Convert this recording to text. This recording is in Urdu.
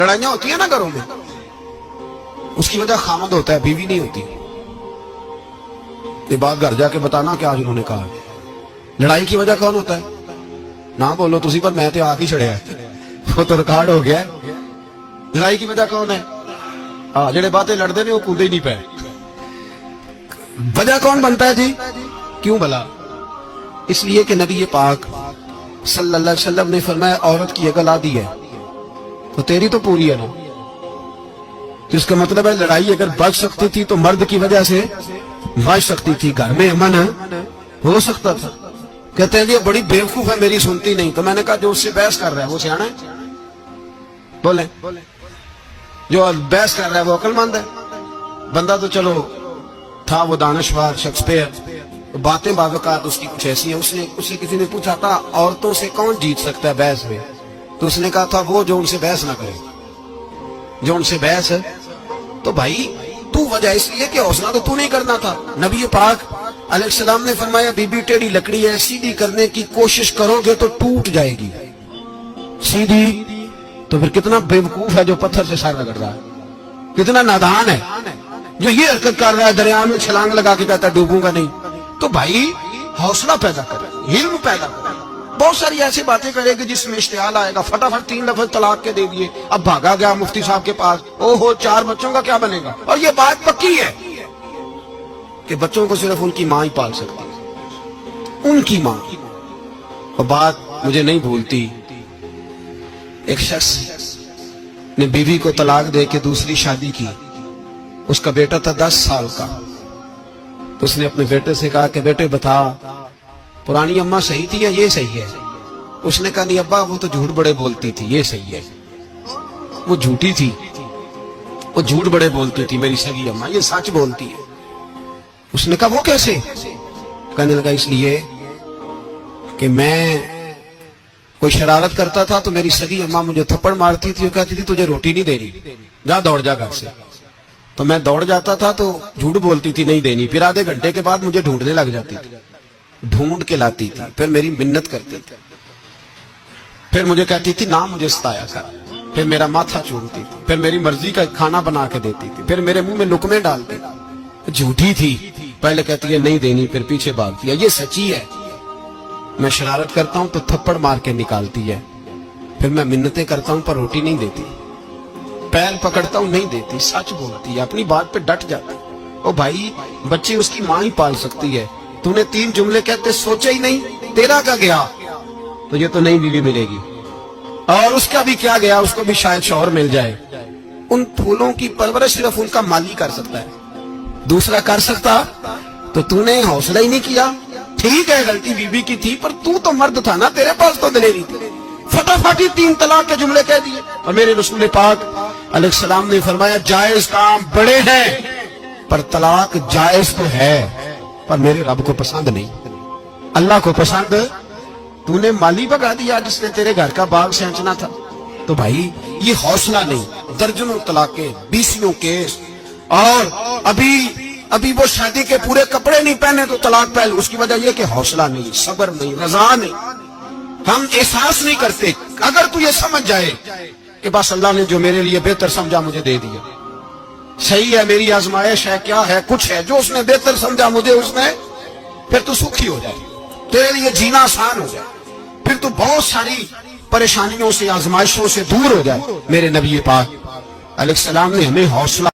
لڑائیاں ہوتی ہیں نا گھروں میں، اس کی وجہ خامد ہوتا ہے، بیوی نہیں ہوتی. یہ بات گھر جا کے بتانا کہ آج انہوں نے کہا. لڑائی کی وجہ کون ہوتا ہے؟ نہ بولو تسی، پر میں تو آ کے چھڑیا ہے، وہ تو ریکارڈ ہو گیا ہے. لڑائی کی وجہ کون ہے؟ جڑے باتیں لڑتے ہیں وہ کودے ہی نہیں پے. وجہ کون بنتا ہے جی؟ کیوں بلا؟ اس لیے کہ نبی پاک صلی اللہ علیہ وسلم نے فرمایا عورت کی اگر آدھی ہے تو تیری تو پوری ہے نا. جس کا مطلب ہے لڑائی اگر بچ سکتی تھی تو مرد کی وجہ سے بچ سکتی تھی، گھر میں امن ہو سکتا تھا. کہتے ہیں جی بڑی بیوقوف ہے میری سنتی نہیں. تو میں نے کہا جو اس سے بحث کر رہا ہے وہ سیانا ہے؟ بولیں. جو بحث کر رہا ہے وہ عقل مند ہے؟ بندہ تو چلو تھا وہ دانشور شیکسپیئر، باتیں بعض اوقات اس کی کچھ ایسی ہیں. اس سے کسی نے پوچھا تھا عورتوں سے کون جیت سکتا ہے بحث میں، تو اس نے کہا تھا وہ جو ان سے بحث نہ کرے، جو ان سے بحث ہے. تو بھائی تو وجہ اس لیے کہ حوصلہ تو نہیں کرنا تھا. نبی پاک علیہ السلام نے فرمایا بی بی ٹیڑھی لکڑی ہے، سیدھی کرنے کی کوشش کرو گے تو ٹوٹ جائے گی. سیدھی تو پھر کتنا بیوقوف ہے جو پتھر سے سر رگڑ رہا ہے، کتنا نادان ہے جو یہ حرکت کر رہا ہے، دریا میں چھلانگ لگا کے کہتا ہے ڈوبوں گا نہیں. تو بھائی حوصلہ پیدا کرے، علم پیدا کرے. بہت ساری ایسی باتیں کرے گی جس میں اشتعال آئے گا، فٹافٹ 3 لفظ طلاق کے دے دیے، اب بھاگا گیا مفتی صاحب کے پاس، او ہو 4 بچوں کا کیا بنے گا. اور یہ بات پکی ہے کہ بچوں کو صرف ان کی ماں ہی پال سکتی ہے، ان کی ماں. اور بات مجھے نہیں بھولتی، ایک شخص نے بیوی کو طلاق دے کے دوسری شادی کی. اس کا بیٹا تھا 10 سال کا. تو اس نے اپنے بیٹے سے کہا کہ بیٹے بتا پرانی اماں صحیح تھی یا یہ صحیح ہے؟ اس نے کہا نہیں ابا وہ تو جھوٹ بڑے بولتی تھی، یہ صحیح ہے. وہ جھوٹی تھی، وہ جھوٹ بڑے بولتی تھی میری سگی اماں، یہ سچ بولتی ہے. اس نے کہا وہ کیسے؟ کہنے لگا اس لیے کہ میں کوئی شرارت کرتا تھا تو میری سگی اماں مجھے تھپڑ مارتی تھی، وہ کہتی تھی تجھے روٹی نہیں دینی، جا دوڑ جا گھر سے. تو میں دوڑ جاتا تھا تو جھوٹ بولتی تھی نہیں دینی، پھر آدھے گھنٹے کے بعد مجھے ڈھونڈنے لگ جاتی تھی، ڈھونڈ کے لاتی تھی، پھر میری منت کرتی تھی، پھر مجھے کہتی تھی نہ مجھے ستایا کر، پھر میرا ماتھا چومتی تھی، پھر میری مرضی کا کھانا بنا کے دیتی تھی، پھر میرے منہ میں لقمے ڈالتی تھی. جھوٹی تھی، پہلے کہتی ہے نہیں دینی، پھر پیچھے بھاگتی ہے. یہ سچی ہے. میں شرارت کرتا ہوں تو تھپڑ مار کے نکالتی ہے، پھر میں منتیں کرتا ہوں پر روٹی نہیں دیتی، پیر پکڑتا ہوں نہیں دیتی. سچ بولتی ہے، اپنی بات پہ ڈٹ جاتی. او بھائی بچے اس کی ماں ہی پال سکتی ہے. تو نے 3 جملے کہتے سوچے ہی نہیں، تیرا کا گیا تو یہ تو نئی بیوی ملے گی، اور اس کا بھی کیا گیا، اس کو بھی شاید شوہر مل جائے. ان پھولوں کی پرورش صرف ان کا مالی کر سکتا ہے، دوسرا کر سکتا. تو نے حوصلہ ہی نہیں کیا. ٹھیک ہے غلطی بیوی کی تھی، پر تو مرد تھا نا، تیرے پاس تو دلیری تھی. فٹافٹ 3 طلاق کے جملے کہہ دیے. اور میرے رسول پاک علیہ السلام نے فرمایا جائز کام بڑے ہیں، پر طلاق جائز تو ہے پر میرے رب کو پسند نہیں، اللہ کو پسند. تو نے مالی بگا دیا جس نے تیرے گھر کا باغ سینچنا تھا. تو بھائی یہ حوصلہ نہیں. درجنوں طلاقیں، 20 کیس، اور ابھی وہ شادی کے پورے کپڑے نہیں پہنے تو طلاق پہلے. اس کی وجہ یہ کہ حوصلہ نہیں، صبر نہیں، رضا نہیں. ہم احساس نہیں کرتے. اگر تو یہ سمجھ جائے کہ بس اللہ نے جو میرے لیے بہتر سمجھا مجھے دے دیا، صحیح ہے میری آزمائش ہے، کیا ہے کچھ ہے جو اس نے بہتر سمجھا مجھے اس نے، پھر تو سکھی ہو جائے، تیرے لیے جینا آسان ہو جائے، پھر تو بہت ساری پریشانیوں سے آزمائشوں سے دور ہو جائے. میرے نبی پاک علیہ السلام نے ہمیں حوصلہ